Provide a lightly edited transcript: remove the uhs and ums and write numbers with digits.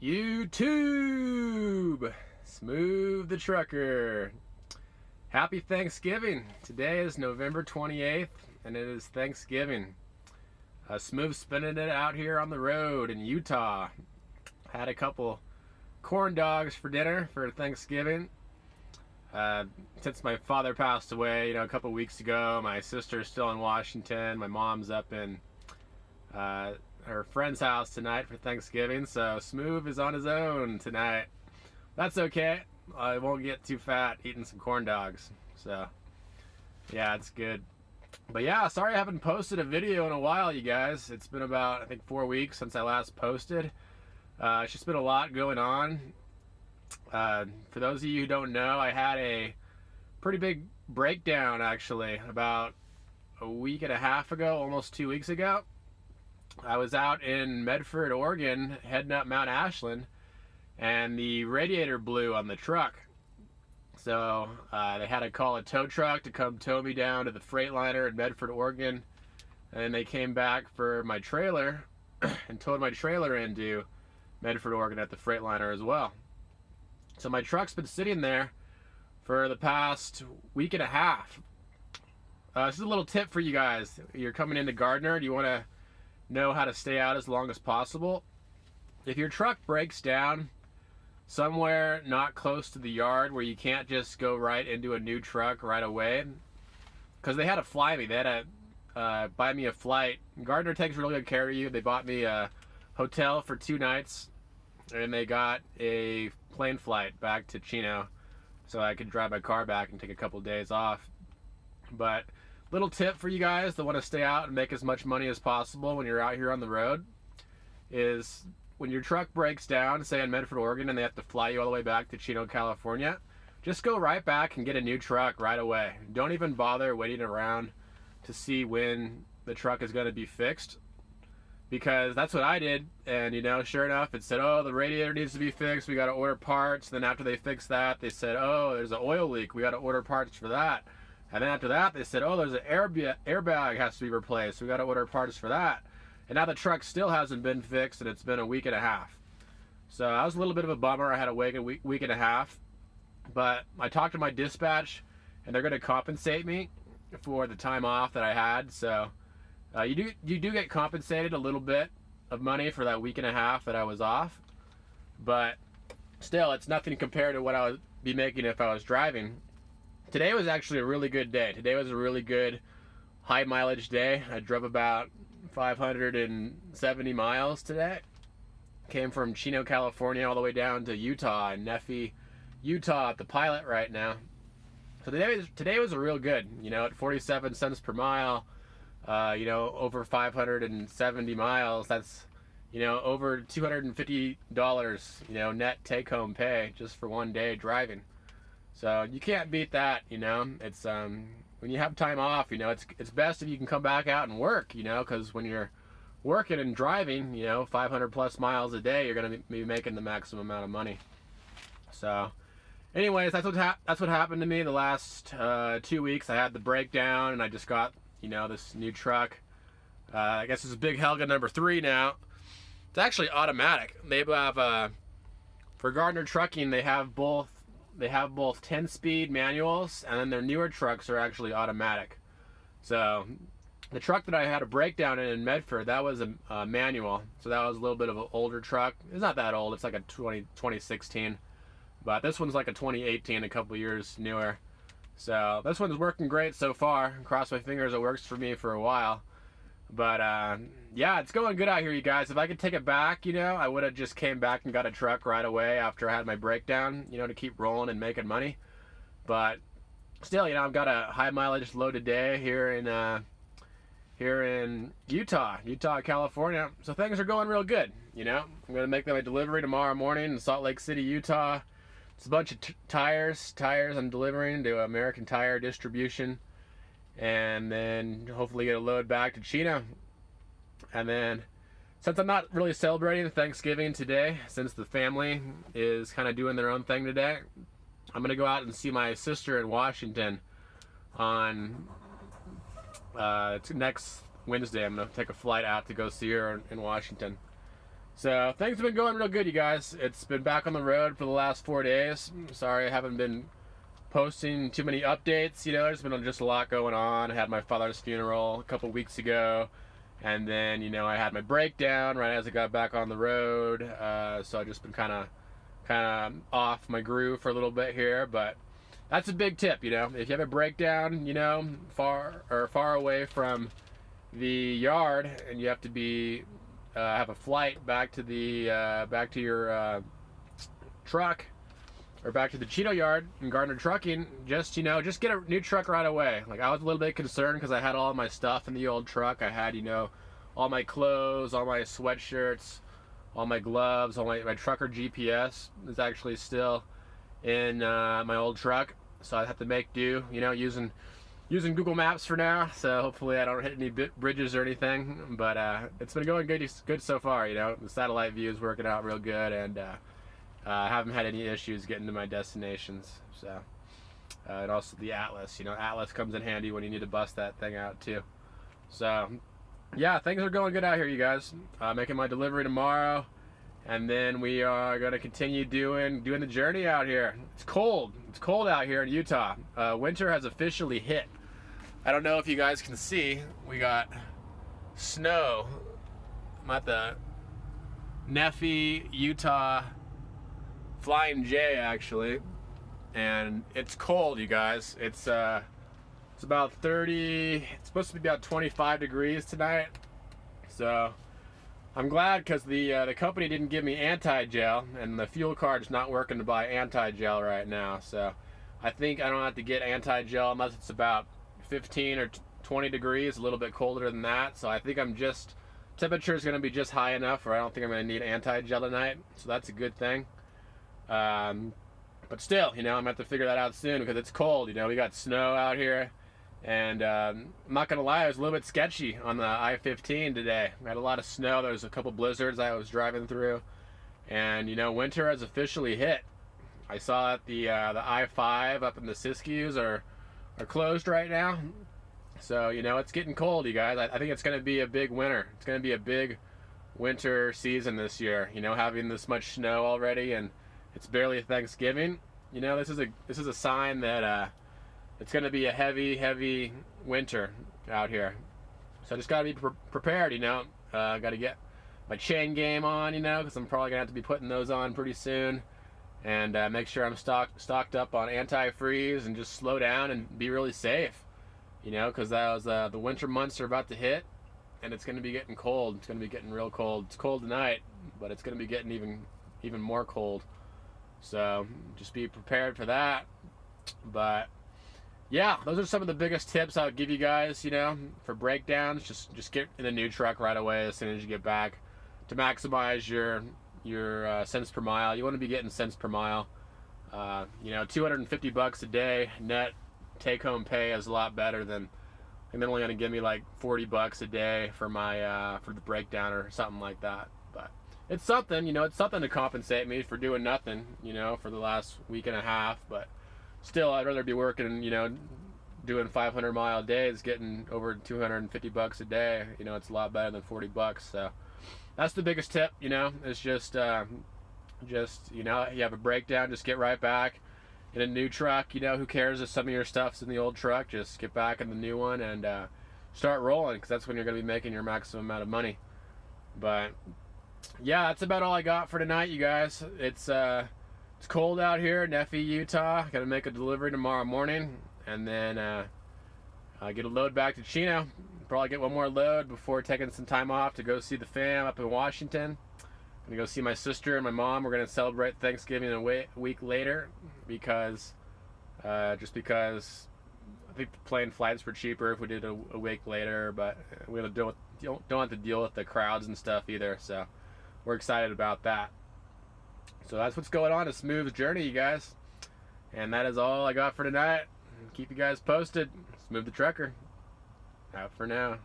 YouTube, Smooth the Trucker. Happy Thanksgiving. Today is November 28th and it is Thanksgiving. Smooth spending it out here on the road in Utah. Had a couple corn dogs for dinner for Thanksgiving. Since my father passed away, a couple weeks ago, my sister's still in Washington. My mom's up in her friend's house tonight for Thanksgiving, so Smooth is on his own tonight. That's okay. I won't get too fat eating some corn dogs. So, yeah, it's good. But yeah, sorry I haven't posted a video in a while, you guys. It's been about, I think, 4 weeks since I last posted. It's just been a lot going on. For those of you who don't know, I had a pretty big breakdown, actually, about a week and a half ago, almost 2 weeks ago. I was out in Medford, Oregon, heading up Mount Ashland, and the radiator blew on the truck. So they had to call a tow truck to come tow me down to the Freightliner in Medford, Oregon, and they came back for my trailer and towed my trailer into Medford, Oregon at the Freightliner as well. So my truck's been sitting there for the past week and a half. This is a little tip for you guys. You're coming into Gardner, do you want to know how to stay out as long as possible? If your truck breaks down somewhere not close to the yard where you can't just go right into a new truck right away, because they had to fly me, they had to buy me a flight. Gardner takes really good care of you. They bought me a hotel for 2 nights and they got a plane flight back to Chino so I could drive my car back and take a couple days off. But little tip for you guys that want to stay out and make as much money as possible when you're out here on the road is when your truck breaks down, say in Medford, Oregon, and they have to fly you all the way back to Chino, California, just go right back and get a new truck right away. Don't even bother waiting around to see when the truck is going to be fixed, because that's what I did. And sure enough, it said, oh, the radiator needs to be fixed, we got to order parts. Then after they fixed that, they said, oh, there's an oil leak, we got to order parts for that. And then after that, they said, oh, there's an airbag has to be replaced, we got to order parts for that. And now the truck still hasn't been fixed, and it's been a week and a half. So that was a little bit of a bummer. I had to wait a week and a half. But I talked to my dispatch, and they're going to compensate me for the time off that I had. So you do get compensated a little bit of money for that week and a half that I was off. But still, it's nothing compared to what I would be making if I was driving. Today was actually a really good day. Today was a really good high mileage day. I drove about 570 miles today. Came from Chino, California all the way down to Utah, in Nephi, Utah at the Pilot right now. So today was a real good, at 47 cents per mile, over 570 miles. That's, over $250, net take home pay just for one day driving. So you can't beat that, It's when you have time off, it's best if you can come back out and work, because when you're working and driving, 500 plus miles a day, you're going to be making the maximum amount of money. So anyways, that's what happened to me the last 2 weeks. I had the breakdown and I just got, this new truck. I guess it's a big Helga number 3 now. It's actually automatic. They have, for Gardner Trucking, they have both 10-speed manuals, and then their newer trucks are actually automatic. So the truck that I had a breakdown in Medford, that was a manual. So that was a little bit of an older truck. It's not that old. It's like a 2016. But this one's like a 2018, a couple years newer. So this one's working great so far. Cross my fingers it works for me for a while. But yeah, it's going good out here, you guys. If I could take it back, I would have just came back and got a truck right away after I had my breakdown, to keep rolling and making money. But still, I've got a high mileage loaded day here in Utah, California. So things are going real good, I'm going to make my delivery tomorrow morning in Salt Lake City, Utah. It's a bunch of tires I'm delivering to American Tire Distribution. And then hopefully get a load back to Chino. And then, since I'm not really celebrating Thanksgiving today, since the family is kind of doing their own thing today, I'm going to go out and see my sister in Washington on next Wednesday. I'm going to take a flight out to go see her in Washington. So things have been going real good, you guys. It's been back on the road for the last 4 days. Sorry I haven't been posting too many updates. There's been just a lot going on. I had my father's funeral a couple weeks ago, and then I had my breakdown right as I got back on the road. So I just been kind of off my groove for a little bit here, but that's a big tip. If you have a breakdown, far away from the yard, and you have to be have a flight back to your truck, or back to the Cheeto yard in Gardner trucking, just get a new truck right away. Like, I was a little bit concerned because I had all my stuff in the old truck. I had all my clothes, all my sweatshirts, all my gloves, all my trucker GPS is actually still in my old truck, so I have to make do, using Google Maps for now. So hopefully I don't hit any bridges or anything, but it's been going good so far. The satellite view is working out real good, and I haven't had any issues getting to my destinations. So and also the Atlas, Atlas comes in handy when you need to bust that thing out too. So yeah, things are going good out here, you guys. Making my delivery tomorrow, and then we are going to continue doing the journey out here. It's cold out here in Utah. Winter has officially hit. I don't know if you guys can see, we got snow. I'm at the Nephi, Utah Flying J, actually, and it's cold, you guys. It's about 30. It's supposed to be about 25 degrees tonight. So I'm glad, because the company didn't give me anti-gel, and the fuel card's not working to buy anti-gel right now. So I think I don't have to get anti-gel unless it's about 15 or 20 degrees, a little bit colder than that. So I think temperature is going to be just high enough, or I don't think I'm going to need anti-gel tonight. So that's a good thing. But still, I'm going to have to figure that out soon, because it's cold. We got snow out here, and I'm not going to lie, it was a little bit sketchy on the I-15 today. We had a lot of snow. There was a couple blizzards I was driving through, and winter has officially hit. I saw that the I-5 up in the Siskiyous are closed right now. So it's getting cold, you guys. I think it's going to be a big winter. It's going to be a big winter season this year. Having this much snow already, and it's barely Thanksgiving. This is a sign that it's going to be a heavy winter out here. So I just got to be prepared. Got to get my chain game on, because I'm probably going to have to be putting those on pretty soon. And make sure I'm stocked up on antifreeze, and just slow down and be really safe. Because the winter months are about to hit, and it's going to be getting cold. It's going to be getting real cold. It's cold tonight, but it's going to be getting even more cold. So just be prepared for that. But yeah, those are some of the biggest tips I would give you guys, for breakdowns. Just get in a new truck right away as soon as you get back, to maximize your cents per mile. You want to be getting cents per mile. $250 a day net take-home pay is a lot better than, and they're only going to give me like $40 a day for my for the breakdown or something like that. But it's something, it's something to compensate me for doing nothing, for the last week and a half. But still, I'd rather be working, doing 500-mile days, getting over $250 a day. It's a lot better than $40. So that's the biggest tip, is just you have a breakdown, just get right back in a new truck. Who cares if some of your stuff's in the old truck? Just get back in the new one and start rolling, because that's when you're going to be making your maximum amount of money. But yeah, that's about all I got for tonight, you guys. It's cold out here, Nephi, Utah. Got to make a delivery tomorrow morning, and then get a load back to Chino. Probably get one more load before taking some time off to go see the fam up in Washington. Gonna go see my sister and my mom. We're gonna celebrate Thanksgiving a week later, because just because I think the plane flights were cheaper if we did a week later. But we don't have to deal with the crowds and stuff either. So we're excited about that. So that's what's going on. A smooth journey, you guys. And that is all I got for tonight. Keep you guys posted. Smooth the Trucker. Out for now.